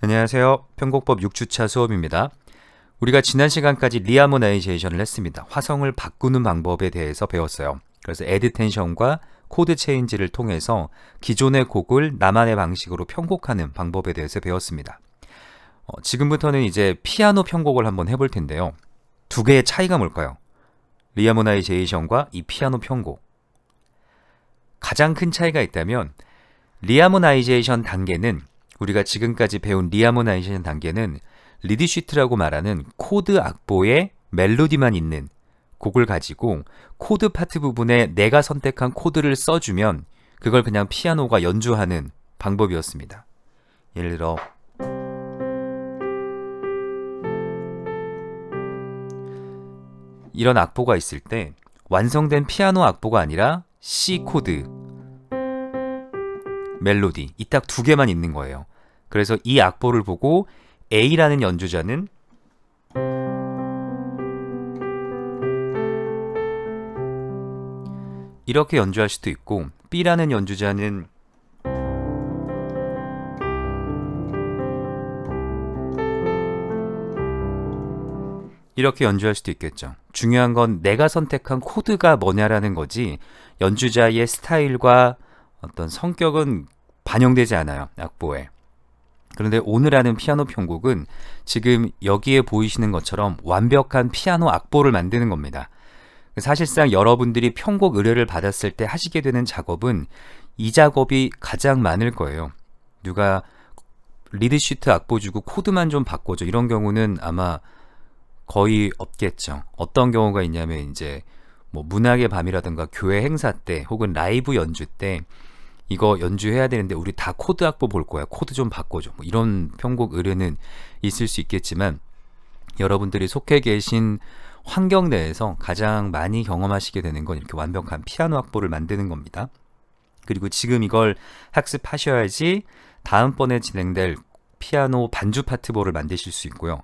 안녕하세요. 편곡법 6주차 수업입니다. 우리가 지난 시간까지 리하모나이제이션을 했습니다. 화성을 바꾸는 방법에 대해서 배웠어요. 그래서 애드텐션과 코드 체인지를 통해서 기존의 곡을 나만의 방식으로 편곡하는 방법에 대해서 배웠습니다. 지금부터는 이제 피아노 편곡을 한번 해볼 텐데요. 두 개의 차이가 뭘까요? 리하모나이제이션과 이 피아노 편곡. 가장 큰 차이가 있다면 리하모나이제이션 단계는 우리가 지금까지 배운 리하모나이제이션 단계는 리드시트라고 말하는 코드 악보에 멜로디만 있는 곡을 가지고 코드 파트 부분에 내가 선택한 코드를 써주면 그걸 그냥 피아노가 연주하는 방법이었습니다. 예를 들어 이런 악보가 있을 때 완성된 피아노 악보가 아니라 C 코드, 멜로디 이 딱 두 개만 있는 거예요. 그래서 이 악보를 보고 A라는 연주자는 이렇게 연주할 수도 있고 B라는 연주자는 이렇게 연주할 수도 있겠죠. 중요한 건 내가 선택한 코드가 뭐냐라는 거지 연주자의 스타일과 어떤 성격은 반영되지 않아요. 악보에. 그런데 오늘 하는 피아노 편곡은 지금 여기에 보이시는 것처럼 완벽한 피아노 악보를 만드는 겁니다. 사실상 여러분들이 편곡 의뢰를 받았을 때 하시게 되는 작업은 이 작업이 가장 많을 거예요. 누가 리드시트 악보 주고 코드만 좀 바꿔줘 이런 경우는 아마 거의 없겠죠. 어떤 경우가 있냐면 이제 뭐 문학의 밤이라든가 교회 행사 때 혹은 라이브 연주 때 이거 연주해야 되는데 우리 다 코드 악보 볼 거야. 코드 좀 바꿔줘. 뭐 이런 편곡 의뢰는 있을 수 있겠지만 여러분들이 속해 계신 환경 내에서 가장 많이 경험하시게 되는 건 이렇게 완벽한 피아노 악보를 만드는 겁니다. 그리고 지금 이걸 학습하셔야지 다음번에 진행될 피아노 반주 파트보를 만드실 수 있고요.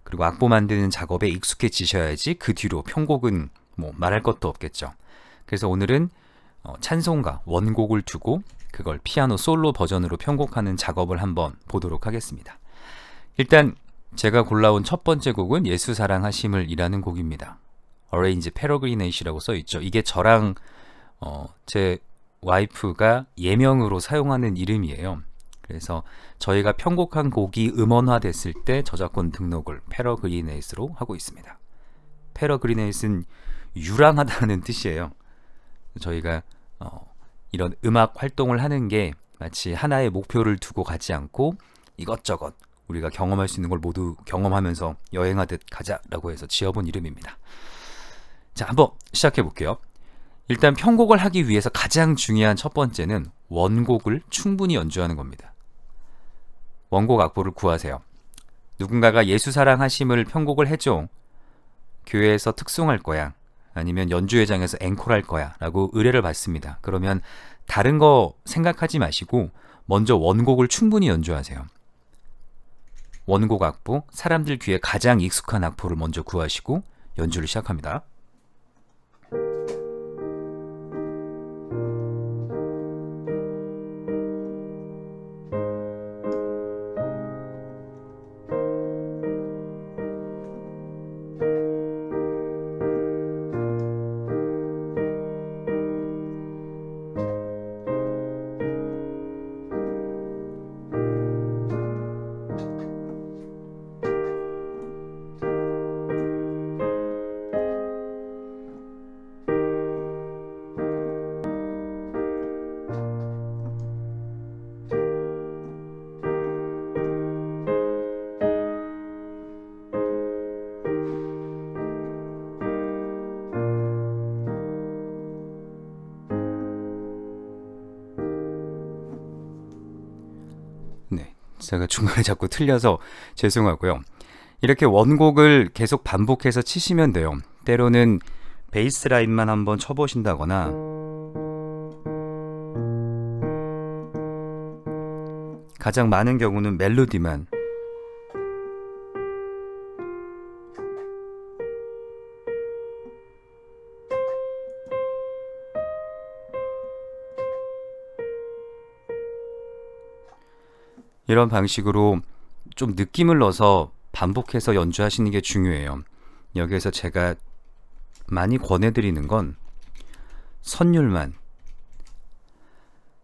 그리고 악보 만드는 작업에 익숙해지셔야지 그 뒤로 편곡은 뭐 말할 것도 없겠죠. 그래서 오늘은 찬송가 원곡을 두고 그걸 피아노 솔로 버전으로 편곡하는 작업을 한번 보도록 하겠습니다. 일단 제가 골라온 첫 번째 곡은 예수 사랑하심을 이라는 곡입니다. Arrange Peregrinage라고 써있죠. 이게 저랑 제 와이프가 예명으로 사용하는 이름이에요. 그래서 저희가 편곡한 곡이 음원화 됐을 때 저작권 등록을 Peregrinage로 하고 있습니다. Peregrinage는 유랑하다는 뜻이에요. 저희가 이런 음악 활동을 하는 게 마치 하나의 목표를 두고 가지 않고 이것저것 우리가 경험할 수 있는 걸 모두 경험하면서 여행하듯 가자라고 해서 지어본 이름입니다. 자, 한번 시작해 볼게요. 일단 편곡을 하기 위해서 가장 중요한 첫 번째는 원곡을 충분히 연주하는 겁니다. 원곡 악보를 구하세요. 누군가가 예수 사랑하심을 편곡을 해줘. 교회에서 특송할 거야. 아니면 연주회장에서 앵콜할 거야 라고 의뢰를 받습니다. 그러면 다른 거 생각하지 마시고 먼저 원곡을 충분히 연주하세요. 원곡 악보, 사람들 귀에 가장 익숙한 악보를 먼저 구하시고 연주를 시작합니다. 네, 제가 중간에 자꾸 틀려서 죄송하고요. 이렇게 원곡을 계속 반복해서 치시면 돼요. 때로는 베이스 라인만 한번 쳐보신다거나 가장 많은 경우는 멜로디만 이런 방식으로 좀 느낌을 넣어서 반복해서 연주하시는 게 중요해요. 여기에서 제가 많이 권해드리는 건 선율만,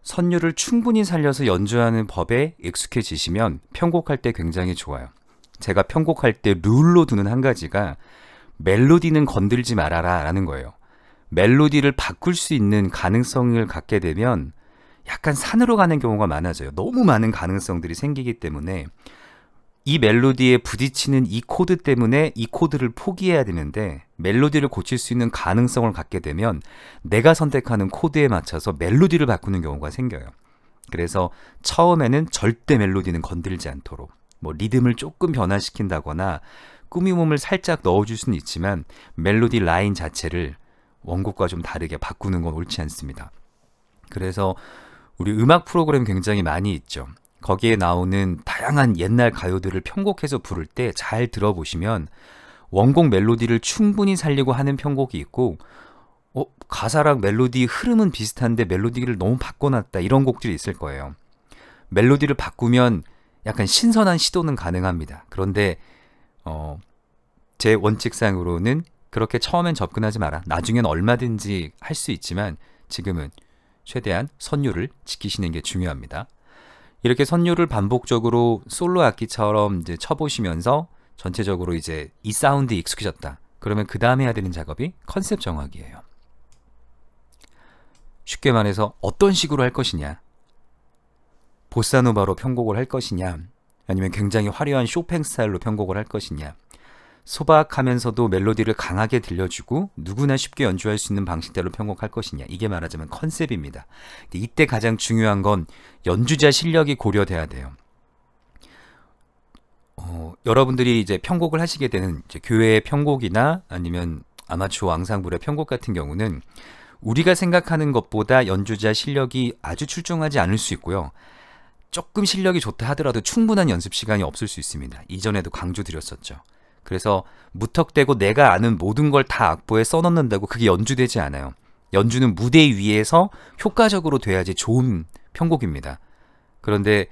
선율을 충분히 살려서 연주하는 법에 익숙해지시면 편곡할 때 굉장히 좋아요. 제가 편곡할 때 룰로 두는 한 가지가 멜로디는 건들지 말아라 라는 거예요. 멜로디를 바꿀 수 있는 가능성을 갖게 되면 약간 산으로 가는 경우가 많아져요. 너무 많은 가능성들이 생기기 때문에 이 멜로디에 부딪히는 이 코드 때문에 이 코드를 포기해야 되는데, 멜로디를 고칠 수 있는 가능성을 갖게 되면 내가 선택하는 코드에 맞춰서 멜로디를 바꾸는 경우가 생겨요. 그래서 처음에는 절대 멜로디는 건들지 않도록, 뭐 리듬을 조금 변화시킨다거나 꾸미몸을 살짝 넣어줄 수는 있지만 멜로디 라인 자체를 원곡과 좀 다르게 바꾸는 건 옳지 않습니다. 그래서 우리 음악 프로그램 굉장히 많이 있죠. 거기에 나오는 다양한 옛날 가요들을 편곡해서 부를 때 잘 들어보시면 원곡 멜로디를 충분히 살리고 하는 편곡이 있고, 가사랑 멜로디 흐름은 비슷한데 멜로디를 너무 바꿔놨다, 이런 곡들이 있을 거예요. 멜로디를 바꾸면 약간 신선한 시도는 가능합니다. 그런데 제 원칙상으로는 그렇게 처음엔 접근하지 마라. 나중엔 얼마든지 할 수 있지만 지금은 최대한 선율을 지키시는 게 중요합니다. 이렇게 선율을 반복적으로 솔로 악기처럼 이제 쳐보시면서 전체적으로 이제 이 사운드에 익숙해졌다. 그러면 그 다음에 해야 되는 작업이 컨셉 정하기예요. 쉽게 말해서 어떤 식으로 할 것이냐, 보사노바로 편곡을 할 것이냐, 아니면 굉장히 화려한 쇼팽 스타일로 편곡을 할 것이냐, 소박하면서도 멜로디를 강하게 들려주고 누구나 쉽게 연주할 수 있는 방식대로 편곡할 것이냐, 이게 말하자면 컨셉입니다. 이때 가장 중요한 건 연주자 실력이 고려돼야 돼요. 여러분들이 이제 편곡을 하시게 되는 이제 교회의 편곡이나 아니면 아마추어 앙상블의 편곡 같은 경우는 우리가 생각하는 것보다 연주자 실력이 아주 출중하지 않을 수 있고요. 조금 실력이 좋다 하더라도 충분한 연습 시간이 없을 수 있습니다. 이전에도 강조드렸었죠. 그래서 무턱대고 내가 아는 모든 걸 다 악보에 써넣는다고 그게 연주되지 않아요. 연주는 무대 위에서 효과적으로 돼야지 좋은 편곡입니다. 그런데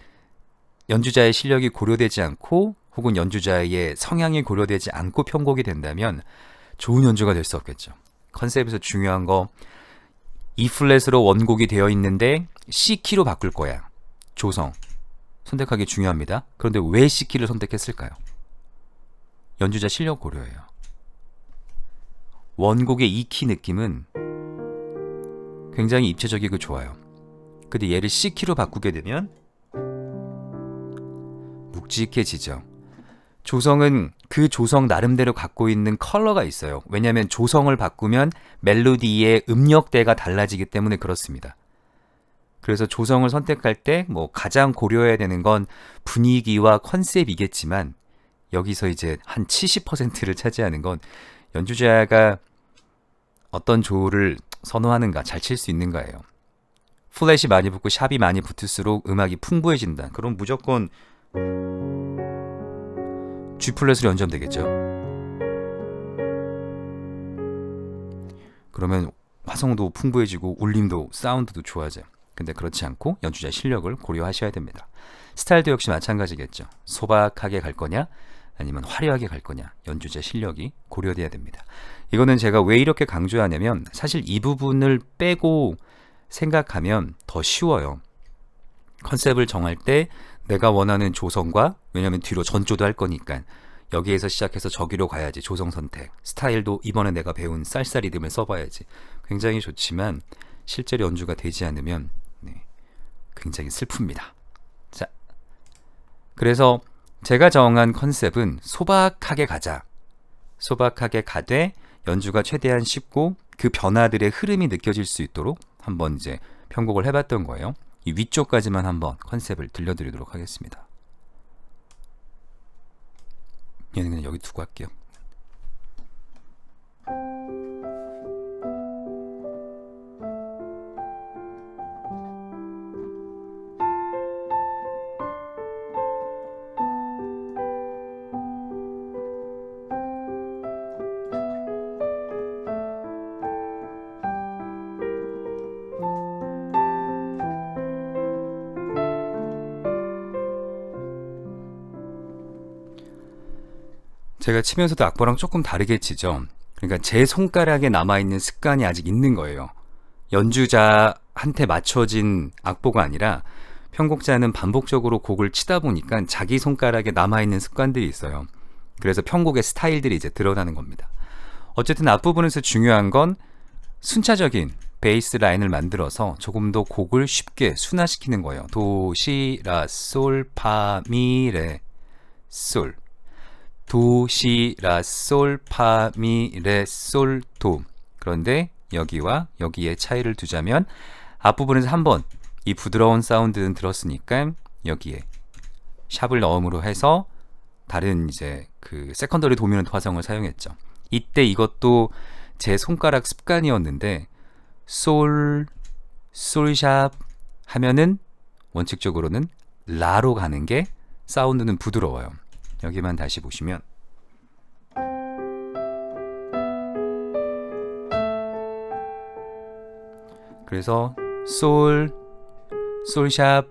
연주자의 실력이 고려되지 않고 혹은 연주자의 성향이 고려되지 않고 편곡이 된다면 좋은 연주가 될 수 없겠죠. 컨셉에서 중요한 거, E 플랫으로 원곡이 되어 있는데 C키로 바꿀 거야. 조성 선택하기 중요합니다. 그런데 왜 C키를 선택했을까요? 연주자 실력 고려예요. 원곡의 E키 느낌은 굉장히 입체적이고 좋아요. 근데 얘를 C키로 바꾸게 되면 묵직해지죠. 조성은 그 조성 나름대로 갖고 있는 컬러가 있어요. 왜냐하면 조성을 바꾸면 멜로디의 음역대가 달라지기 때문에 그렇습니다. 그래서 조성을 선택할 때 뭐 가장 고려해야 되는 건 분위기와 컨셉이겠지만, 여기서 이제 한 70%를 차지하는 건 연주자가 어떤 조를 선호하는가, 잘 칠 수 있는가예요. 플랫이 많이 붙고 샵이 많이 붙을수록 음악이 풍부해진다. 그럼 무조건 G 플랫으로 연주하면 되겠죠. 그러면 화성도 풍부해지고 울림도, 사운드도 좋아져요. 근데 그렇지 않고 연주자 실력을 고려하셔야 됩니다. 스타일도 역시 마찬가지겠죠. 소박하게 갈 거냐 아니면 화려하게 갈 거냐, 연주자 실력이 고려돼야 됩니다. 이거는 제가 왜 이렇게 강조하냐면 사실 이 부분을 빼고 생각하면 더 쉬워요. 컨셉을 정할 때 내가 원하는 조성과, 왜냐면 뒤로 전조도 할 거니까 여기에서 시작해서 저기로 가야지, 조성 선택, 스타일도 이번에 내가 배운 살사 리듬을 써봐야지, 굉장히 좋지만 실제로 연주가 되지 않으면 굉장히 슬픕니다. 자, 그래서 제가 정한 컨셉은 소박하게 가자. 소박하게 가되 연주가 최대한 쉽고 그 변화들의 흐름이 느껴질 수 있도록 한번 이제 편곡을 해봤던 거예요. 이 위쪽까지만 한번 컨셉을 들려드리도록 하겠습니다. 얘는 그냥 여기 두고 할게요. 제가 치면서도 악보랑 조금 다르게 치죠. 그러니까 제 손가락에 남아있는 습관이 아직 있는 거예요. 연주자한테 맞춰진 악보가 아니라 편곡자는 반복적으로 곡을 치다 보니까 자기 손가락에 남아있는 습관들이 있어요. 그래서 편곡의 스타일들이 이제 드러나는 겁니다. 어쨌든 앞부분에서 중요한 건 순차적인 베이스 라인을 만들어서 조금 더 곡을 쉽게 순화시키는 거예요. 도, 시, 라, 솔, 파, 미, 레, 솔. 도, 시, 라, 솔, 파, 미, 레, 솔, 도. 그런데 여기와 여기의 차이를 두자면 앞부분에서 한번 이 부드러운 사운드는 들었으니까 여기에 샵을 넣음으로 해서 다른 이제 그 세컨더리 도미넌트 화성을 사용했죠. 이때 이것도 제 손가락 습관이었는데 솔, 솔샵 하면은 원칙적으로는 라로 가는 게 사운드는 부드러워요. 여기만 다시 보시면 그래서 솔, 솔샵,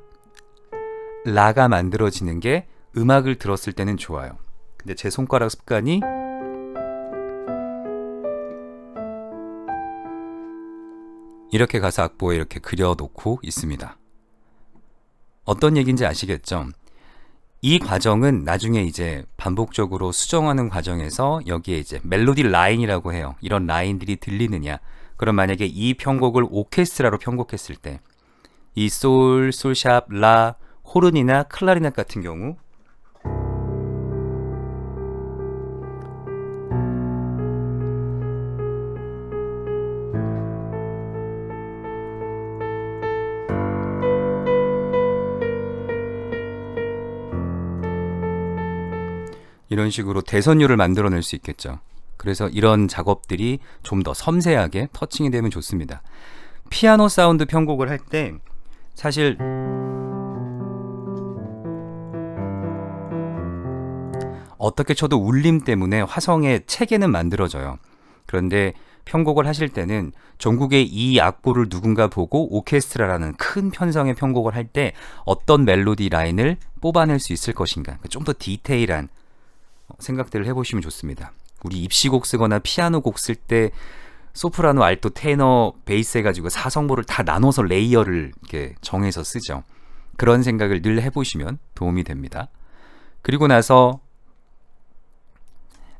라가 만들어지는 게 음악을 들었을 때는 좋아요. 근데 제 손가락 습관이 이렇게 가서 악보에 이렇게 그려놓고 있습니다. 어떤 얘기인지 아시겠죠? 이 과정은 나중에 이제 반복적으로 수정하는 과정에서 여기에 이제 멜로디 라인이라고 해요. 이런 라인들이 들리느냐. 그럼 만약에 이 편곡을 오케스트라로 편곡했을 때 이 솔, 솔샵, 라, 호른이나 클라리넷 같은 경우 이런 식으로 대선율을 만들어낼 수 있겠죠. 그래서 이런 작업들이 좀 더 섬세하게 터칭이 되면 좋습니다. 피아노 사운드 편곡을 할 때 사실 어떻게 쳐도 울림 때문에 화성의 체계는 만들어져요. 그런데 편곡을 하실 때는 전국의 이 악보를 누군가 보고 오케스트라라는 큰 편성의 편곡을 할 때 어떤 멜로디 라인을 뽑아낼 수 있을 것인가, 좀 더 디테일한 생각들을 해보시면 좋습니다. 우리 입시곡 쓰거나 피아노 곡 쓸 때 소프라노, 알토, 테너, 베이스 해가지고 사성보를 다 나눠서 레이어를 이렇게 정해서 쓰죠. 그런 생각을 늘 해보시면 도움이 됩니다. 그리고 나서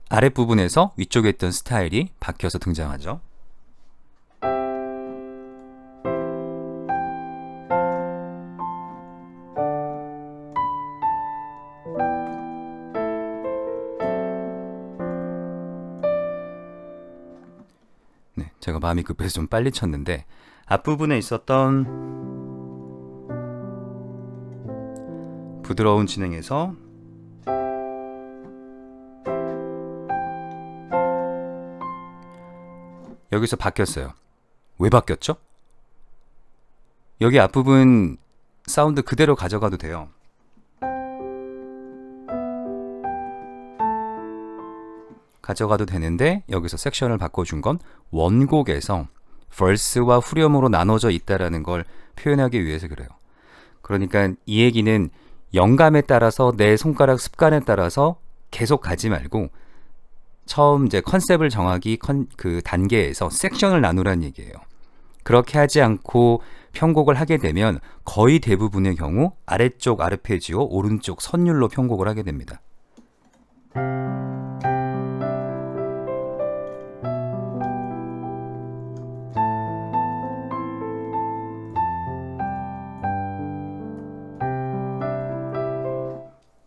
아랫부분에서 위쪽에 있던 스타일이 바뀌어서 등장하죠. 네, 제가 마음이 급해서 좀 빨리 쳤는데 앞부분에 있었던 부드러운 진행에서 여기서 바뀌었어요. 왜 바뀌었죠? 여기 앞부분 사운드 그대로 가져가도 돼요. 가져가도 되는데 여기서 섹션을 바꿔준 건 원곡에서 verse와 후렴으로 나눠져 있다라는 걸 표현하기 위해서 그래요. 그러니까 이 얘기는 영감에 따라서 내 손가락 습관에 따라서 계속 가지 말고 처음 이제 컨셉을 정하기 그 단계에서 섹션을 나누라는 얘기예요. 그렇게 하지 않고 편곡을 하게 되면 거의 대부분의 경우 아래쪽 아르페지오, 오른쪽 선율로 편곡을 하게 됩니다.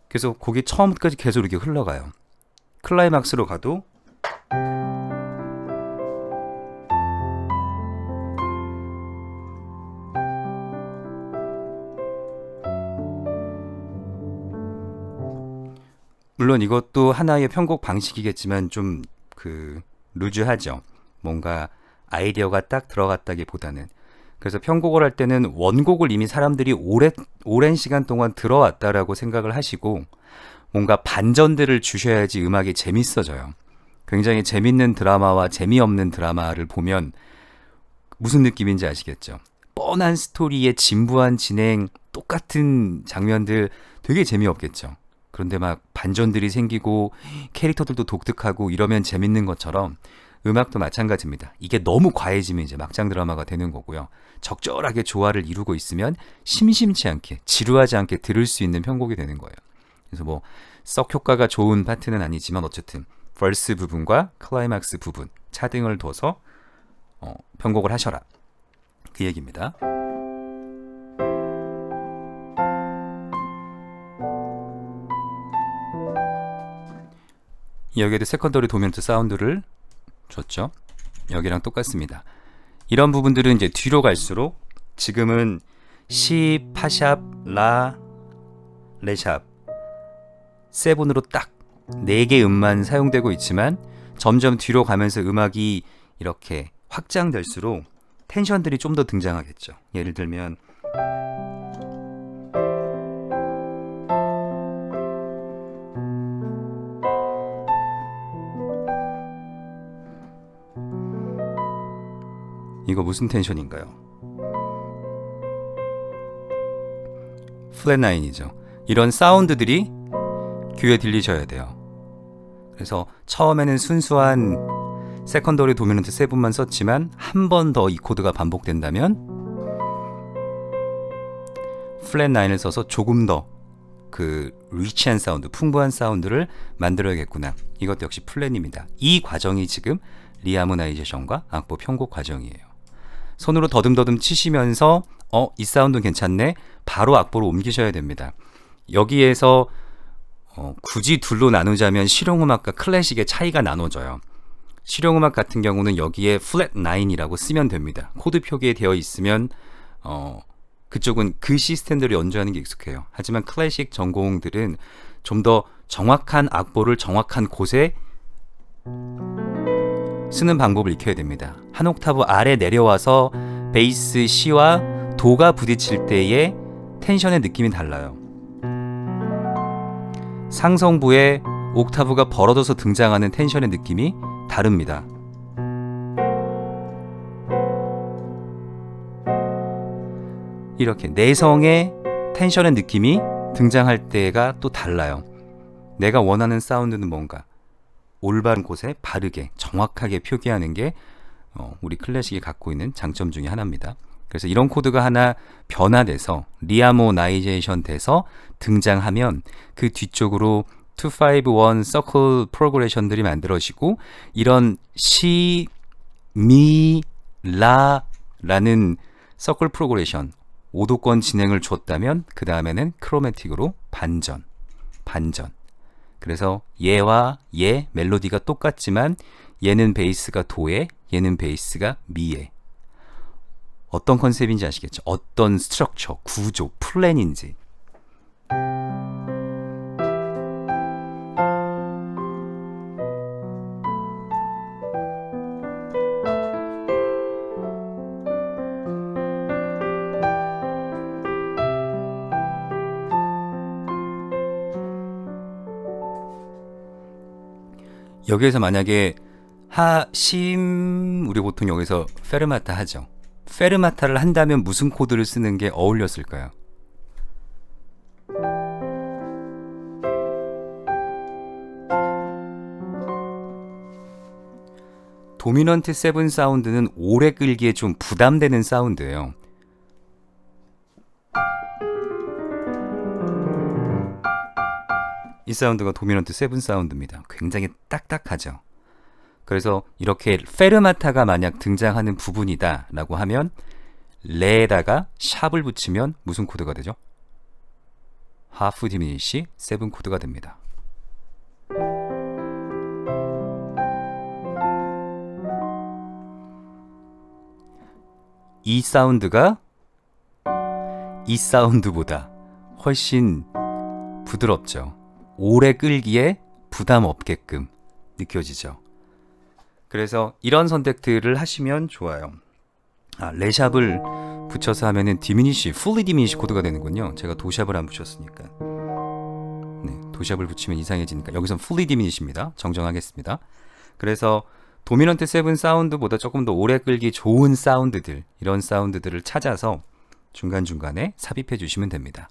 그래서 곡이 처음까지 계속 이렇게 흘러가요. 클라이막스로 가도 물론 이것도 하나의 편곡 방식이겠지만 좀 루즈하죠. 뭔가 아이디어가 딱 들어갔다기보다는. 그래서 편곡을 할 때는 원곡을 이미 사람들이 오랜 시간 동안 들어왔다라고 생각을 하시고 뭔가 반전들을 주셔야지 음악이 재밌어져요. 굉장히 재밌는 드라마와 재미없는 드라마를 보면 무슨 느낌인지 아시겠죠? 뻔한 스토리에 진부한 진행, 똑같은 장면들 되게 재미없겠죠. 그런데 막 반전들이 생기고 캐릭터들도 독특하고 이러면 재밌는 것처럼 음악도 마찬가지입니다. 이게 너무 과해지면 이제 막장 드라마가 되는 거고요. 적절하게 조화를 이루고 있으면 심심치 않게, 지루하지 않게 들을 수 있는 편곡이 되는 거예요. 그래서 뭐 썩 효과가 좋은 파트는 아니지만 어쨌든 벌스 부분과 클라이막스 부분, 차등을 둬서 편곡을 하셔라. 그 얘기입니다. 여기에도 세컨더리 도미넌트 사운드를 줬죠. 여기랑 똑같습니다. 이런 부분들은 이제 뒤로 갈수록 지금은 시, 파샵, 라, 레샵, 세븐으로 딱 4개 음만 사용되고 있지만 점점 뒤로 가면서 음악이 이렇게 확장될수록 텐션들이 좀 더 등장하겠죠. 예를 들면 이거 무슨 텐션인가요? 플랫 9이죠. 이런 사운드들이 귀에 들리셔야 돼요. 그래서 처음에는 순수한 세컨더리 도미넌트 7만 썼지만 한 번 더 이 코드가 반복된다면 플랫 9을 써서 조금 더 그 리치한 사운드, 풍부한 사운드를 만들어야겠구나. 이것도 역시 플랫입니다. 이 과정이 지금 리하모나이제이션과 악보 편곡 과정이에요. 손으로 더듬더듬 치시면서 이 사운드 괜찮네. 바로 악보로 옮기셔야 됩니다. 여기에서 굳이 둘로 나누자면 실용음악과 클래식의 차이가 나눠져요. 실용음악 같은 경우는 여기에 플랫 9이라고 쓰면 됩니다. 코드 표기에 되어 있으면 그쪽은 그 시스템대로 연주하는 게 익숙해요. 하지만 클래식 전공들은 좀 더 정확한 악보를 정확한 곳에 쓰는 방법을 익혀야 됩니다. 한 옥타브 아래 내려와서 베이스 C와 도가 부딪힐 때의 텐션의 느낌이 달라요. 상성부에 옥타브가 벌어져서 등장하는 텐션의 느낌이 다릅니다. 이렇게 내성의 텐션의 느낌이 등장할 때가 또 달라요. 내가 원하는 사운드는 뭔가 올바른 곳에 바르게 정확하게 표기하는 게 우리 클래식이 갖고 있는 장점 중에 하나입니다. 그래서 이런 코드가 하나 변화돼서 리하모나이제이션 돼서 등장하면 그 뒤쪽으로 251 서클 프로그레션들이 만들어지고 이런 시, 미, 라라는 서클 프로그레션 5도권 진행을 줬다면 그 다음에는 크로매틱으로 반전. 그래서 얘와 얘 멜로디가 똑같지만 얘는 베이스가 도에, 얘는 베이스가 미에. 어떤 컨셉인지 아시겠죠? 어떤 스트럭처, 구조, 플랜인지. 여기에서 만약에 우리 보통 여기서 페르마타 하죠. 페르마타를 한다면 무슨 코드를 쓰는 게 어울렸을까요? 도미넌트 7 사운드는 오래 끌기에 좀 부담되는 사운드예요. 이 사운드가 도미넌트 7 사운드입니다. 굉장히 딱딱하죠. 그래서 이렇게 페르마타가 만약 등장하는 부분이다 라고 하면 레에다가 샵을 붙이면 무슨 코드가 되죠? 하프 디미니시 7 코드가 됩니다. 이 사운드가 이 사운드보다 훨씬 부드럽죠. 오래 끌기에 부담 없게끔 느껴지죠. 그래서 이런 선택들을 하시면 좋아요. 레샵을 붙여서 하면은 디미니시, 풀리 디미니시 코드가 되는군요. 제가 도샵을 안 붙였으니까. 네, 도샵을 붙이면 이상해지니까 여기선 풀리 디미니시입니다. 정정하겠습니다. 그래서 도미넌트 7 사운드보다 조금 더 오래 끌기 좋은 사운드들, 이런 사운드들을 찾아서 중간중간에 삽입해 주시면 됩니다.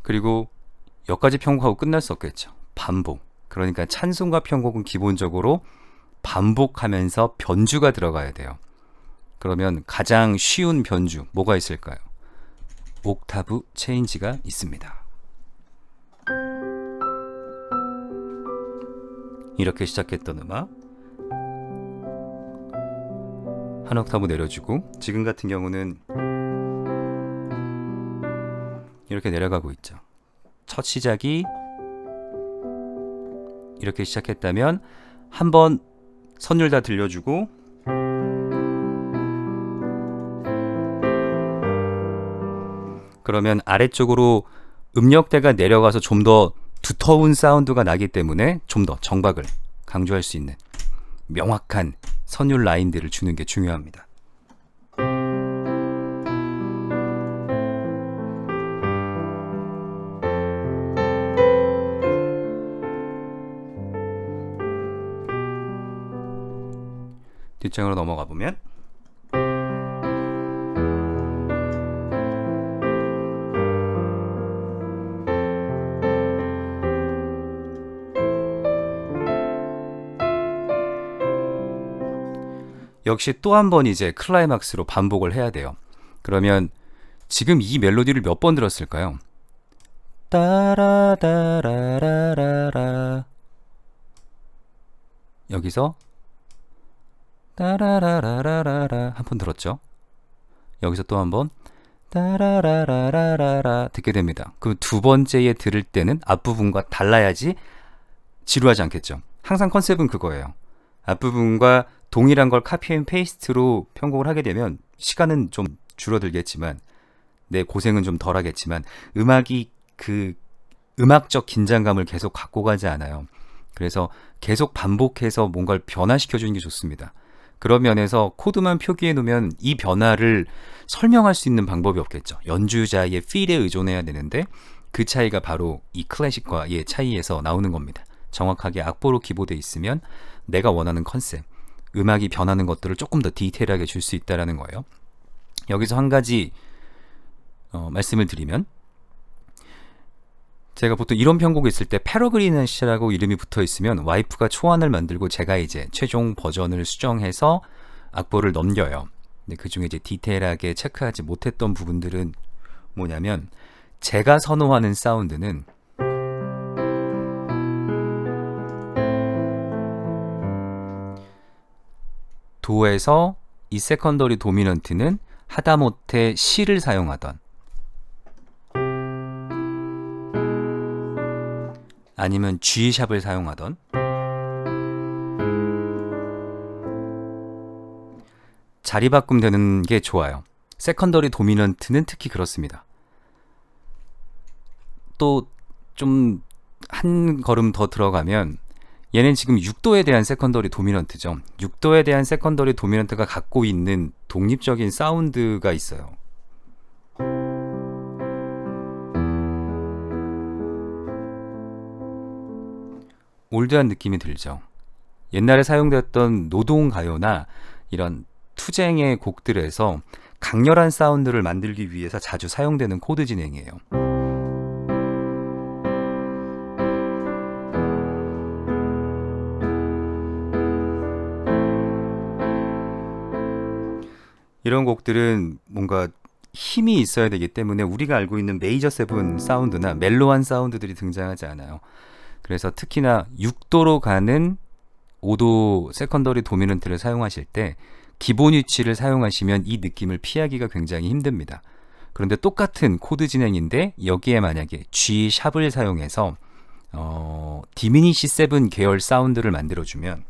그리고 여기까지 편곡하고 끝날 수 없겠죠. 반복. 그러니까 찬송가 편곡은 기본적으로 반복하면서 변주가 들어가야 돼요. 그러면 가장 쉬운 변주 뭐가 있을까요? 옥타브 체인지가 있습니다. 이렇게 시작했던 음악 한 옥타브 내려주고, 지금 같은 경우는 이렇게 내려가고 있죠. 첫 시작이 이렇게 시작했다면 한번 선율 다 들려주고, 그러면 아래쪽으로 음역대가 내려가서 좀 더 두터운 사운드가 나기 때문에 좀 더 정박을 강조할 수 있는 명확한 선율 라인들을 주는 게 중요합니다. 뒷장으로 넘어가 보면 역시 또 한 번 이제 클라이막스로 반복을 해야 돼요. 그러면 지금 이 멜로디를 몇 번 들었을까요? 따라다라라라, 여기서 따라라라라라 한 번 들었죠. 여기서 또 한 번 따라라라라라 듣게 됩니다. 그 두 번째에 들을 때는 앞부분과 달라야지 지루하지 않겠죠. 항상 컨셉은 그거예요. 앞부분과 동일한 걸 카피 앤 페이스트로 편곡을 하게 되면 시간은 좀 줄어들겠지만, 내 고생은 좀 덜 하겠지만, 음악이 그 음악적 긴장감을 계속 갖고 가지 않아요. 그래서 계속 반복해서 뭔가를 변화시켜 주는 게 좋습니다. 그런 면에서 코드만 표기해 놓으면 이 변화를 설명할 수 있는 방법이 없겠죠. 연주자의 필에 의존해야 되는데, 그 차이가 바로 이 클래식과의 차이에서 나오는 겁니다. 정확하게 악보로 기보되어 있으면 내가 원하는 컨셉, 음악이 변하는 것들을 조금 더 디테일하게 줄 수 있다는 거예요. 여기서 한 가지 말씀을 드리면, 제가 보통 이런 편곡이 있을 때 페러그리너시라고 이름이 붙어 있으면 와이프가 초안을 만들고 제가 이제 최종 버전을 수정해서 악보를 넘겨요. 근데 그 중에 이제 디테일하게 체크하지 못했던 부분들은 뭐냐면, 제가 선호하는 사운드는 도에서 이 세컨더리 도미넌트는 하다못해 C를 사용하던, 아니면 G샵을 사용하던, 자리 바꿈 되는 게 좋아요. 세컨더리 도미넌트는 특히 그렇습니다. 또 좀 한 걸음 더 들어가면, 얘는 지금 6도에 대한 세컨더리 도미넌트죠. 6도에 대한 세컨더리 도미넌트가 갖고 있는 독립적인 사운드가 있어요. 올드한 느낌이 들죠. 옛날에 사용됐던 노동가요나 이런 투쟁의 곡들에서 강렬한 사운드를 만들기 위해서 자주 사용되는 코드 진행이에요. 이런 곡들은 뭔가 힘이 있어야 되기 때문에 우리가 알고 있는 메이저 세븐 사운드나 멜로한 사운드들이 등장하지 않아요. 그래서 특히나 6도로 가는 5도 세컨더리 도미넌트를 사용하실 때 기본 위치를 사용하시면 이 느낌을 피하기가 굉장히 힘듭니다. 그런데 똑같은 코드 진행인데 여기에 만약에 G 샵을 사용해서 디미니시 7 계열 사운드를 만들어주면,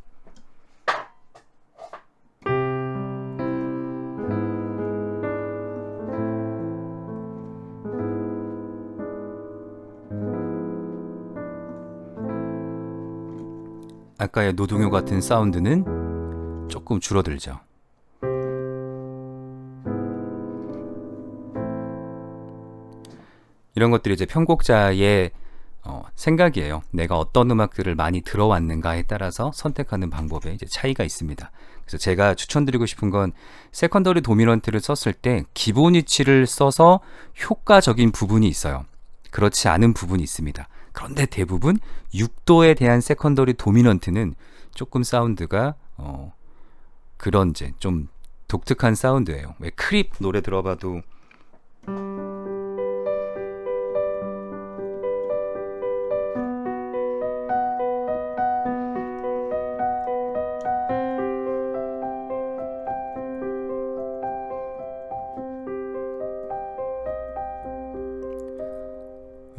아까의 노동요 같은 사운드는 조금 줄어들죠. 이런 것들이 이제 편곡자의 생각이에요. 내가 어떤 음악들을 많이 들어왔는가에 따라서 선택하는 방법에 이제 차이가 있습니다. 그래서 제가 추천드리고 싶은 건, 세컨더리 도미넌트를 썼을 때 기본 위치를 써서 효과적인 부분이 있어요. 그렇지 않은 부분이 있습니다. 그런데 대부분 6도에 대한 세컨더리 도미넌트는 조금 사운드가 그런 좀 독특한 사운드예요. 왜 크립 노래 들어봐도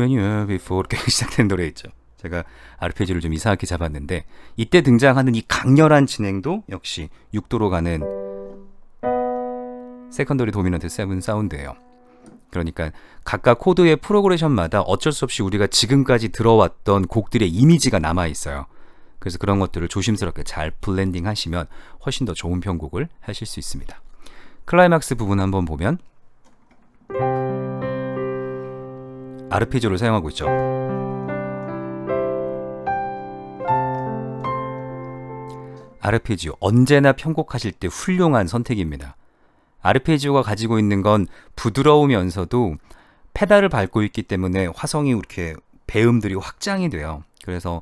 When you were before 이렇게 시작되는 노래 있죠. 제가 아르페지오를 좀 이상하게 잡았는데 이때 등장하는 이 강렬한 진행도 역시 6도로 가는 세컨더리 도미넌트 7 사운드예요. 그러니까 각각 코드의 프로그레션마다 어쩔 수 없이 우리가 지금까지 들어왔던 곡들의 이미지가 남아있어요. 그래서 그런 것들을 조심스럽게 잘 블렌딩 하시면 훨씬 더 좋은 편곡을 하실 수 있습니다. 클라이막스 부분 한번 보면 아르페지오를 사용하고 있죠. 아르페지오 언제나 편곡하실 때 훌륭한 선택입니다. 아르페지오가 가지고 있는 건 부드러우면서도 페달을 밟고 있기 때문에 화성이 이렇게 배음들이 확장이 돼요. 그래서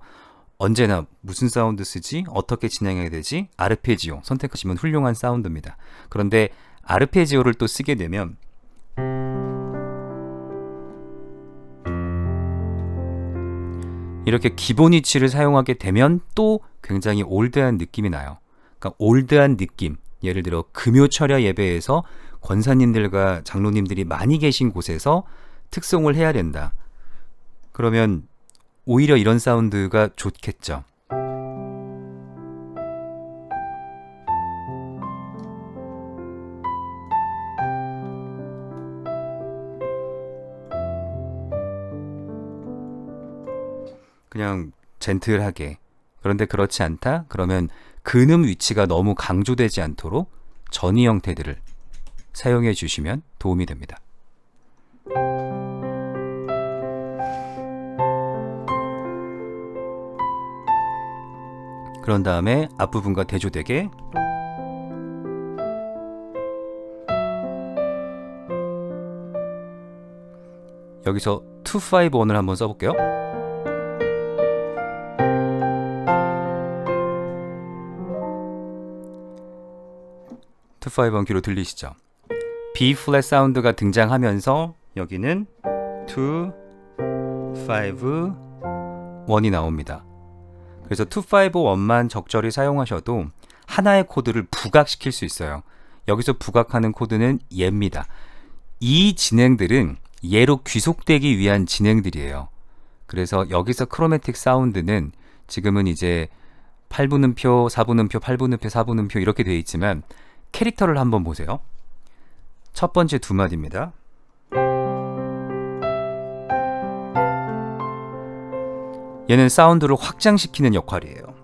언제나 무슨 사운드 쓰지? 어떻게 진행해야 되지? 아르페지오 선택하시면 훌륭한 사운드입니다. 그런데 아르페지오를 또 쓰게 되면 이렇게 기본 위치를 사용하게 되면 또 굉장히 올드한 느낌이 나요. 그러니까 올드한 느낌, 예를 들어 금요철야 예배에서 권사님들과 장로님들이 많이 계신 곳에서 특송을 해야 된다. 그러면 오히려 이런 사운드가 좋겠죠. 그냥 젠틀하게. 그런데 그렇지 않다? 그러면 근음 위치가 너무 강조되지 않도록 전이 형태들을 사용해 주시면 도움이 됩니다. 그런 다음에 앞부분과 대조되게 여기서 251을 한번 써볼게요. 251 귀로 들리시죠? B 플랫 사운드가 등장하면서 여기는 2, 5, 1이 나옵니다. 그래서 251만 적절히 사용하셔도 하나의 코드를 부각시킬 수 있어요. 여기서 부각하는 코드는 예입니다. 이 진행들은 예로 귀속되기 위한 진행들이에요. 그래서 여기서 크로매틱 사운드는 지금은 이제 8분음표, 4분음표, 8분음표, 4분음표 이렇게 되어 있지만 캐릭터를 한번 보세요. 첫 번째 두 마디입니다. 얘는 사운드를 확장시키는 역할이에요.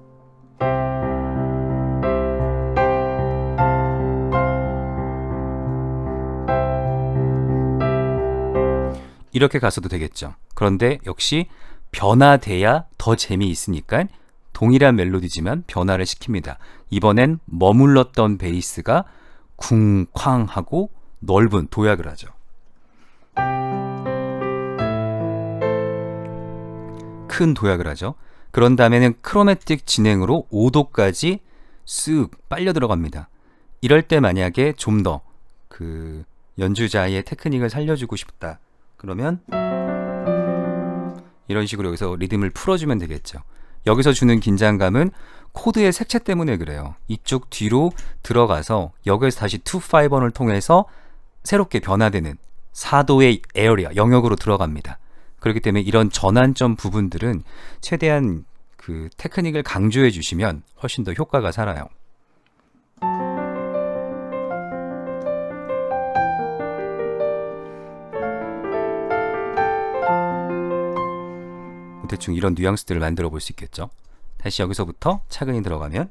이렇게 가서도 되겠죠. 그런데 역시 변화돼야 더 재미있으니까 동일한 멜로디지만 변화를 시킵니다. 이번엔 머물렀던 베이스가 쿵쾅 하고 넓은 도약을 하죠. 큰 도약을 하죠. 그런 다음에는 크로매틱 진행으로 5도까지 쓱 빨려 들어갑니다. 이럴 때 만약에 좀 더 그 연주자의 테크닉을 살려주고 싶다. 그러면 이런 식으로 여기서 리듬을 풀어주면 되겠죠. 여기서 주는 긴장감은 코드의 색채 때문에 그래요. 이쪽 뒤로 들어가서 여기에서 다시 251을 통해서 새롭게 변화되는 4도의 에어리아, 영역으로 들어갑니다. 그렇기 때문에 이런 전환점 부분들은 최대한 그 테크닉을 강조해 주시면 훨씬 더 효과가 살아요. 대충 이런 뉘앙스들을 만들어 볼 수 있겠죠. 다시 여기서부터 차근히 들어가면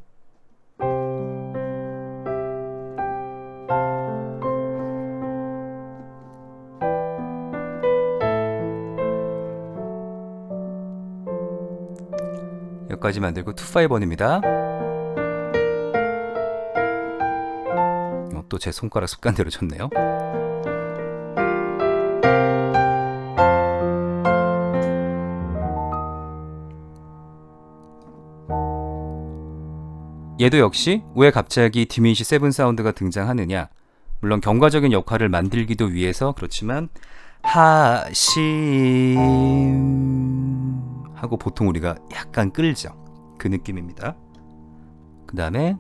여기까지 만들고 251입니다. 또 제 손가락 습관대로 쳤네요. 얘도 역시 왜 갑자기 디미니시 세븐 사운드가 등장하느냐, 물론 경과적인 역할을 만들기도 위해서 그렇지만 하심 하고 보통 우리가 약간 끌죠. 그 느낌입니다. 그 다음에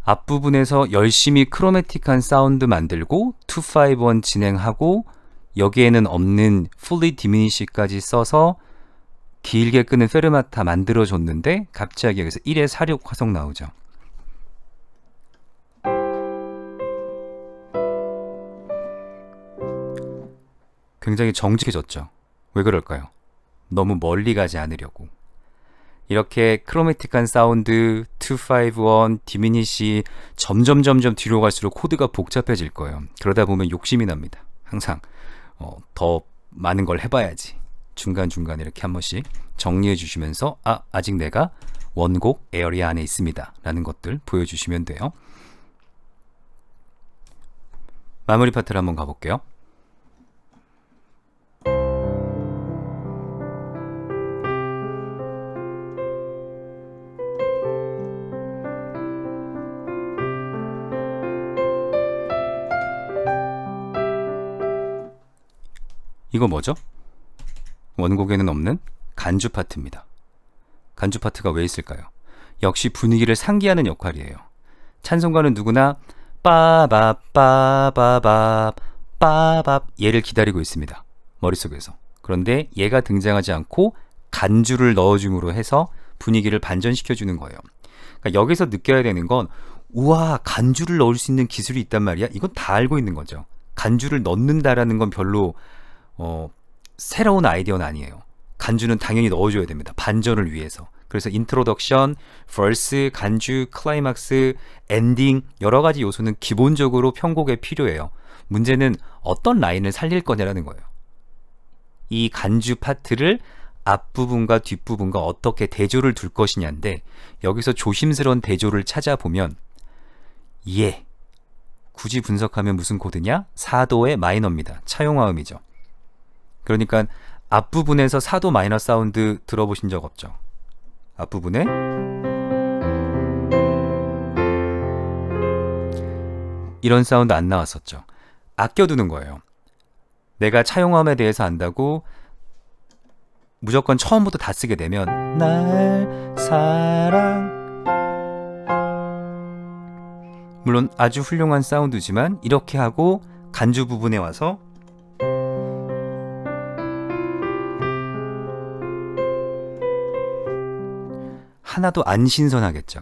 앞부분에서 열심히 크로매틱한 사운드 만들고 251 진행하고 여기에는 없는 fully diminish까지 써서 길게 끄는 페르마타 만들어줬는데 갑자기 여기서 1의 4륙 화성 나오죠. 굉장히 정직해졌죠. 왜 그럴까요? 너무 멀리 가지 않으려고. 이렇게 크로매틱한 사운드, 251, 디미니시 점점 뒤로 갈수록 코드가 복잡해질 거예요. 그러다 보면 욕심이 납니다. 항상 더 많은 걸 해봐야지. 중간중간에 이렇게 한 번씩 정리해 주시면서 아직 내가 원곡 에어리아 안에 있습니다 라는 것들 보여주시면 돼요. 마무리 파트를 한번 가볼게요. 이거 뭐죠? 원곡에는 없는 간주 파트입니다. 간주 파트가 왜 있을까요? 역시 분위기를 상기하는 역할이에요. 찬송가는 누구나 빠밥 빠바밥 빠밥 얘를 기다리고 있습니다. 머릿속에서. 그런데 얘가 등장하지 않고 간주를 넣어줌으로 해서 분위기를 반전시켜주는 거예요. 그러니까 여기서 느껴야 되는 건 우와, 간주를 넣을 수 있는 기술이 있단 말이야. 이건 다 알고 있는 거죠. 간주를 넣는다라는 건 별로 새로운 아이디어는 아니에요. 간주는 당연히 넣어줘야 됩니다. 반전을 위해서. 그래서 인트로덕션, 벌스, 간주, 클라이막스, 엔딩 여러 가지 요소는 기본적으로 편곡에 필요해요. 문제는 어떤 라인을 살릴 거냐라는 거예요. 이 간주 파트를 앞부분과 뒷부분과 어떻게 대조를 둘 것이냐인데 여기서 조심스러운 대조를 찾아보면 굳이 분석하면 무슨 코드냐? 4도의 마이너입니다. 차용화음이죠. 그러니까 앞부분에서 4도 마이너 사운드 들어보신 적 없죠? 앞부분에 이런 사운드 안 나왔었죠? 아껴두는 거예요. 내가 차용화음에 대해서 안다고 무조건 처음부터 다 쓰게 되면 날 사랑, 물론 아주 훌륭한 사운드지만 이렇게 하고 간주 부분에 와서 하나도 안 신선하겠죠.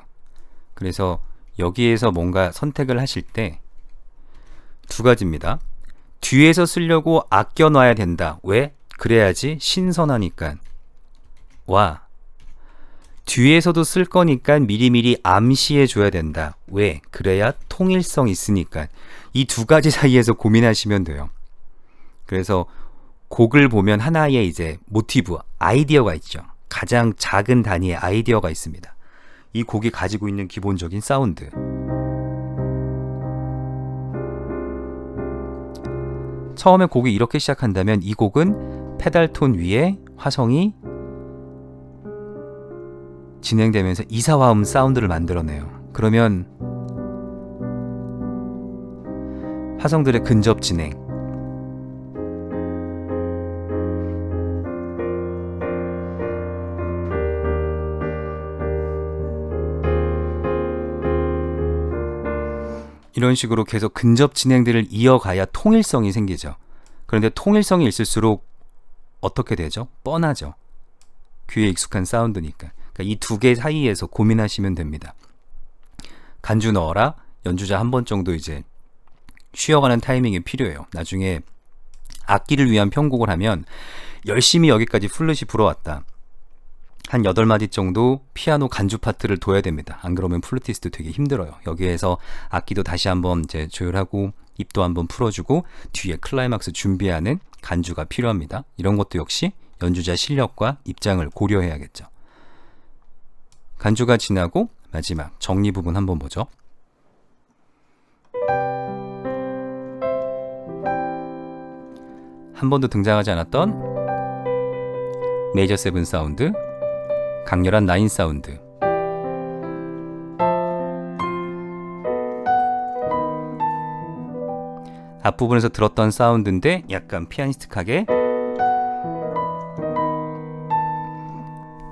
그래서 여기에서 뭔가 선택을 하실 때 두 가지입니다. 뒤에서 쓰려고 아껴놔야 된다. 왜? 그래야지 신선하니까. 와, 뒤에서도 쓸 거니까 미리미리 암시해 줘야 된다. 왜? 그래야 통일성 있으니까. 이 두 가지 사이에서 고민하시면 돼요. 그래서 곡을 보면 하나의 이제 모티브, 아이디어가 있죠. 가장 작은 단위의 아이디어가 있습니다. 이 곡이 가지고 있는 기본적인 사운드. 처음에 곡이 이렇게 시작한다면 이 곡은 페달톤 위에 화성이 진행되면서 이사화음 사운드를 만들어내요. 그러면 화성들의 근접 진행, 이런 식으로 계속 근접 진행들을 이어가야 통일성이 생기죠. 그런데 통일성이 있을수록 어떻게 되죠? 뻔하죠. 귀에 익숙한 사운드니까. 그러니까 이 두 개 사이에서 고민하시면 됩니다. 간주 넣어라. 연주자 한 번 정도 이제 쉬어가는 타이밍이 필요해요. 나중에 악기를 위한 편곡을 하면 열심히 여기까지 플룻이 불어왔다. 한 8마디 정도 피아노 간주 파트를 둬야 됩니다. 안 그러면 플루티스트 되게 힘들어요. 여기에서 악기도 다시 한번 이제 조율하고 입도 한번 풀어주고 뒤에 클라이막스 준비하는 간주가 필요합니다. 이런 것도 역시 연주자 실력과 입장을 고려해야겠죠. 간주가 지나고 마지막 정리 부분 한번 보죠. 한 번도 등장하지 않았던 메이저 7 사운드, 강렬한 9 사운드. 앞부분에서 들었던 사운드인데 약간 피아니스틱하게.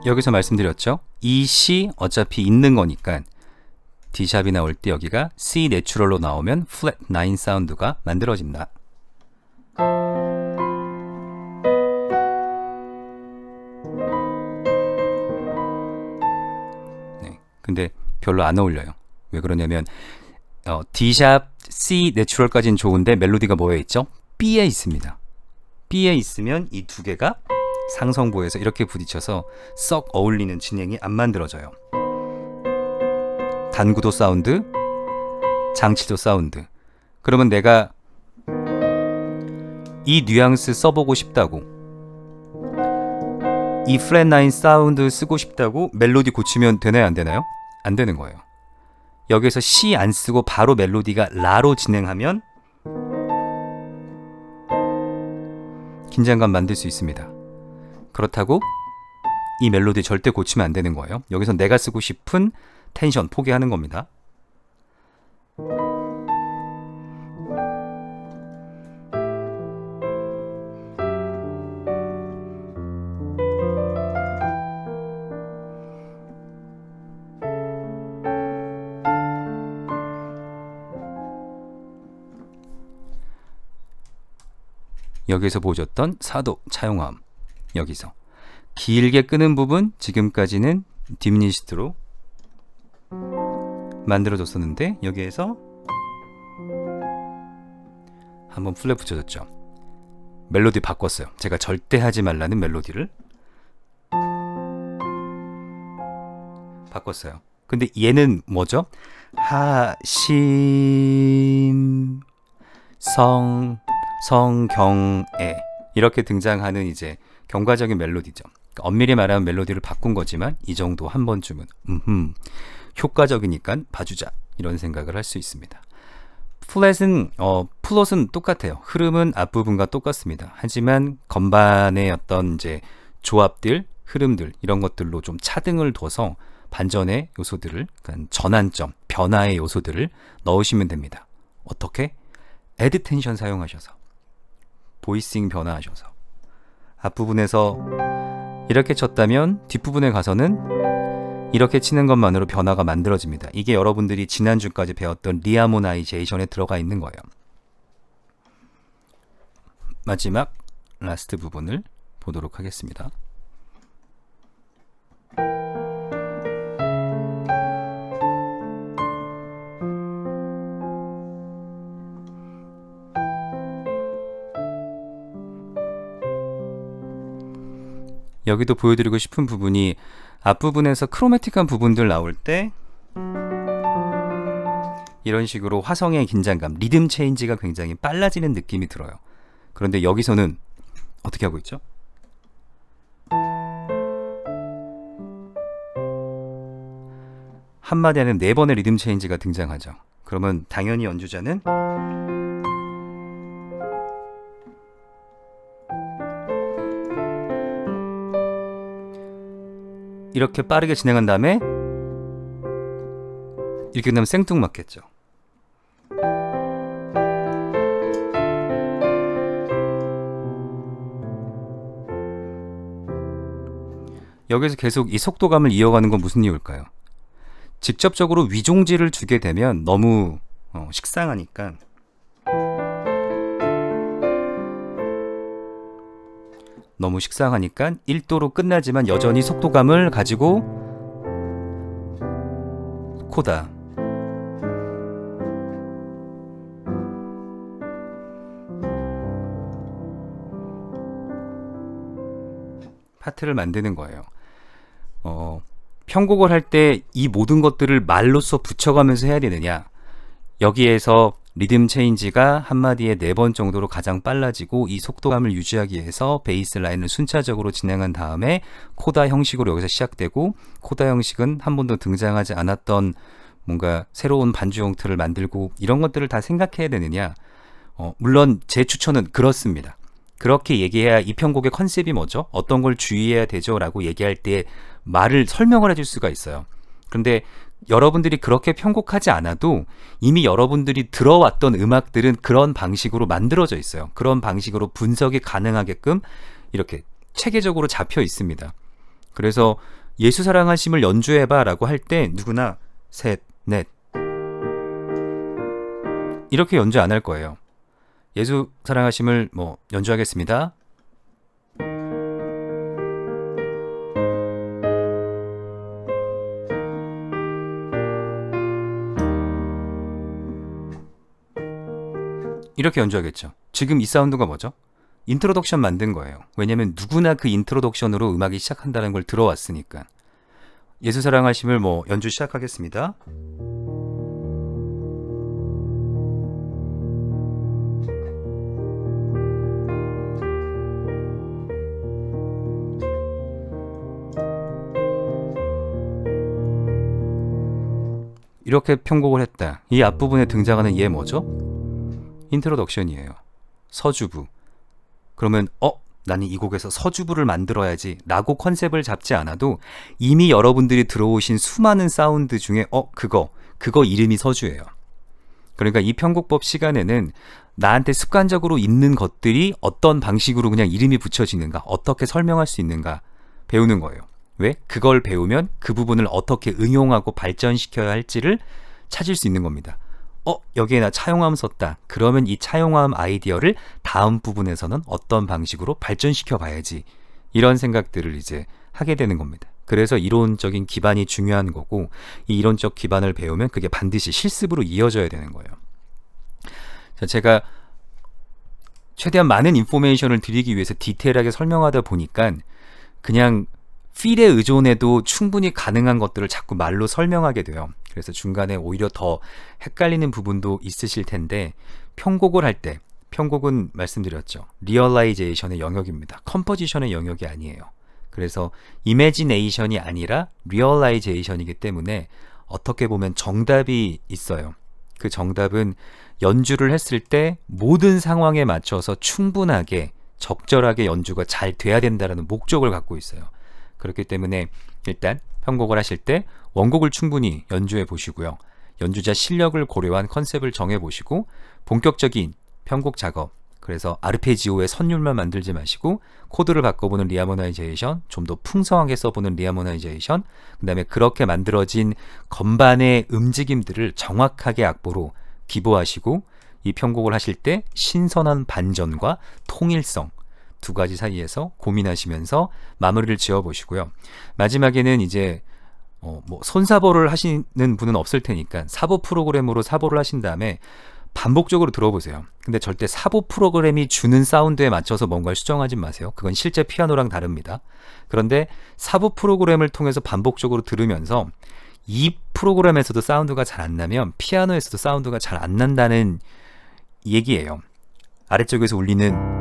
여기서 말씀드렸죠. 이 C 어차피 있는 거니까 D샵이 나올 때 여기가 C 내추럴로 나오면 플랫 9 사운드가 만들어진다. 네, 근데 별로 안 어울려요. 왜 그러냐면 D샵, C 내추럴까지는 좋은데 멜로디가 뭐에 있죠? B에 있습니다. B에 있으면 이 두 개가 상성부에서 이렇게 부딪혀서 썩 어울리는 진행이 안 만들어져요. 단구도 사운드, 장치도 사운드. 그러면 내가 이 뉘앙스 써보고 싶다고, 이 플랫 9 사운드 쓰고 싶다고 멜로디 고치면 되나요? 안 되나요? 안 되는 거예요. 여기서 C 안 쓰고 바로 멜로디가 라로 진행하면 긴장감 만들 수 있습니다. 그렇다고 이 멜로디 절대 고치면 안 되는 거예요. 여기서 내가 쓰고 싶은 텐션 포기하는 겁니다. 여기서 보여줬던 사도 차용화음, 여기서 길게 끄는 부분 지금까지는 디미니시트로 만들어줬었는데 여기에서 한번 플랫 붙여줬죠. 멜로디 바꿨어요. 제가 절대 하지 말라는 멜로디를 바꿨어요. 근데 얘는 뭐죠? 하심 성경에 이렇게 등장하는 이제 경과적인 멜로디죠. 그러니까 엄밀히 말하면 멜로디를 바꾼 거지만 이 정도 한 번쯤은 효과적이니까 봐주자 이런 생각을 할 수 있습니다. 플랫은 플롯은 똑같아요. 흐름은 앞부분과 똑같습니다. 하지만 건반의 어떤 이제 조합들, 흐름들 이런 것들로 좀 차등을 둬서 반전의 요소들을, 그러니까 전환점, 변화의 요소들을 넣으시면 됩니다. 어떻게? 애드 텐션 사용하셔서, 보이싱 변화하셔서 앞부분에서 이렇게 쳤다면 뒷부분에 가서는 이렇게 치는 것만으로 변화가 만들어집니다. 이게 여러분들이 지난주까지 배웠던 리하모나이제이션에 들어가 있는 거예요. 마지막 라스트 부분을 보도록 하겠습니다. 여기도 보여드리고 싶은 부분이 앞부분에서 크로매틱한 부분들 나올 때 이런 식으로 화성의 긴장감, 리듬 체인지가 굉장히 빨라지는 느낌이 들어요. 그런데 여기서는 어떻게 하고 있죠? 한마디 안에 4번의 리듬 체인지가 등장하죠. 그러면 당연히 연주자는 이렇게 빠르게 진행한 다음에 이렇게 되면 생뚱맞겠죠. 여기서 계속 이 속도감을 이어가는 건 무슨 이유일까요? 직접적으로 위종지를 주게 되면 너무 식상하니까 너무 식상하니까 1도로 끝나지만 여전히 속도감을 가지고 코다 파트를 만드는 거예요. 편곡을 할 때 이 모든 것들을 말로써 붙여가면서 해야 되느냐, 여기에서 리듬 체인지가 한마디에 4번 정도로 가장 빨라지고 이 속도감을 유지하기 위해서 베이스 라인을 순차적으로 진행한 다음에 코다 형식으로 여기서 시작되고, 코다 형식은 한 번도 등장하지 않았던 뭔가 새로운 반주 형태를 만들고, 이런 것들을 다 생각해야 되느냐. 물론 제 추천은 그렇습니다. 그렇게 얘기해야 이 편곡의 컨셉이 뭐죠? 어떤 걸 주의해야 되죠? 라고 얘기할 때 말을 설명을 해줄 수가 있어요. 그런데 여러분들이 그렇게 편곡하지 않아도 이미 여러분들이 들어왔던 음악들은 그런 방식으로 만들어져 있어요. 그런 방식으로 분석이 가능하게끔 이렇게 체계적으로 잡혀 있습니다. 그래서 예수 사랑하심을 연주해봐 라고 할 때 누구나 셋, 넷 이렇게 연주 안 할 거예요. 예수 사랑하심을 뭐 연주하겠습니다. 이렇게 연주하겠죠. 지금 이 사운드가 뭐죠? 인트로덕션 만든 거예요. 왜냐면 누구나 그 인트로덕션으로 음악이 시작한다는 걸 들어왔으니까. 예수 사랑하심을 뭐 연주 시작하겠습니다. 이렇게 편곡을 했다. 이 앞부분에 등장하는 얘 뭐죠? 인트로덕션이에요. 서주부. 그러면 나는 이 곡에서 서주부를 만들어야지 라고 컨셉을 잡지 않아도 이미 여러분들이 들어오신 수많은 사운드 중에 그거 이름이 서주예요. 그러니까 이 편곡법 시간에는 나한테 습관적으로 있는 것들이 어떤 방식으로 그냥 이름이 붙여지는가, 어떻게 설명할 수 있는가 배우는 거예요. 왜? 그걸 배우면 그 부분을 어떻게 응용하고 발전시켜야 할지를 찾을 수 있는 겁니다. 여기에 나 차용함 썼다. 그러면 이 차용함 아이디어를 다음 부분에서는 어떤 방식으로 발전시켜 봐야지. 이런 생각들을 이제 하게 되는 겁니다. 그래서 이론적인 기반이 중요한 거고, 이 이론적 기반을 배우면 그게 반드시 실습으로 이어져야 되는 거예요. 자, 제가 최대한 많은 인포메이션을 드리기 위해서 디테일하게 설명하다 보니까 그냥 필에 의존해도 충분히 가능한 것들을 자꾸 말로 설명하게 돼요. 그래서 중간에 오히려 더 헷갈리는 부분도 있으실 텐데, 편곡을 할 때, 편곡은 말씀드렸죠. 리얼라이제이션의 영역입니다. 컴포지션의 영역이 아니에요. 그래서 이매지네이션이 아니라 리얼라이제이션이기 때문에 어떻게 보면 정답이 있어요. 그 정답은 연주를 했을 때 모든 상황에 맞춰서 충분하게 적절하게 연주가 잘 돼야 된다는 목적을 갖고 있어요. 그렇기 때문에 일단 편곡을 하실 때 원곡을 충분히 연주해 보시고요. 연주자 실력을 고려한 컨셉을 정해 보시고, 본격적인 편곡 작업, 그래서 아르페지오의 선율만 만들지 마시고 코드를 바꿔보는 리하모나이제이션, 좀 더 풍성하게 써보는 리하모나이제이션, 그 다음에 그렇게 만들어진 건반의 움직임들을 정확하게 악보로 기보하시고, 이 편곡을 하실 때 신선한 반전과 통일성 두 가지 사이에서 고민하시면서 마무리를 지어 보시고요. 마지막에는 이제 손사보를 하시는 분은 없을 테니까 사보 프로그램으로 사보를 하신 다음에 반복적으로 들어보세요. 근데 절대 사보 프로그램이 주는 사운드에 맞춰서 뭔가를 수정하지 마세요. 그건 실제 피아노랑 다릅니다. 그런데 사보 프로그램을 통해서 반복적으로 들으면서 이 프로그램에서도 사운드가 잘 안 나면 피아노에서도 사운드가 잘 안 난다는 얘기예요. 아래쪽에서 울리는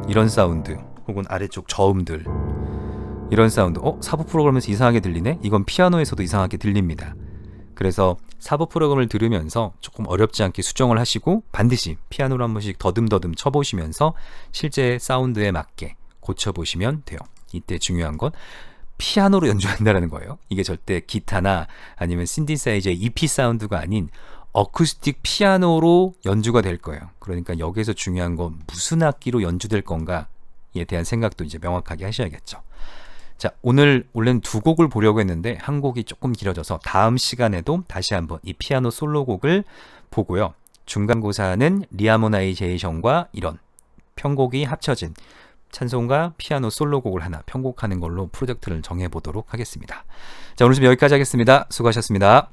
이런 사운드, 혹은 아래쪽 저음들, 이런 사운드, 사보 프로그램에서 이상하게 들리네? 이건 피아노에서도 이상하게 들립니다. 그래서 사보 프로그램을 들으면서 조금 어렵지 않게 수정을 하시고 반드시 피아노를 한 번씩 더듬더듬 쳐보시면서 실제 사운드에 맞게 고쳐보시면 돼요. 이때 중요한 건 피아노로 연주한다는 거예요. 이게 절대 기타나 아니면 신디사이저의 EP 사운드가 아닌 어쿠스틱 피아노로 연주가 될 거예요. 그러니까 여기서 중요한 건 무슨 악기로 연주될 건가에 대한 생각도 이제 명확하게 하셔야겠죠. 자, 오늘 원래는 두 곡을 보려고 했는데 한 곡이 조금 길어져서 다음 시간에도 다시 한번 이 피아노 솔로곡을 보고요. 중간고사는 리하모나이제이션과 이런 편곡이 합쳐진 찬송가 피아노 솔로곡을 하나 편곡하는 걸로 프로젝트를 정해보도록 하겠습니다. 자, 오늘 좀 여기까지 하겠습니다. 수고하셨습니다.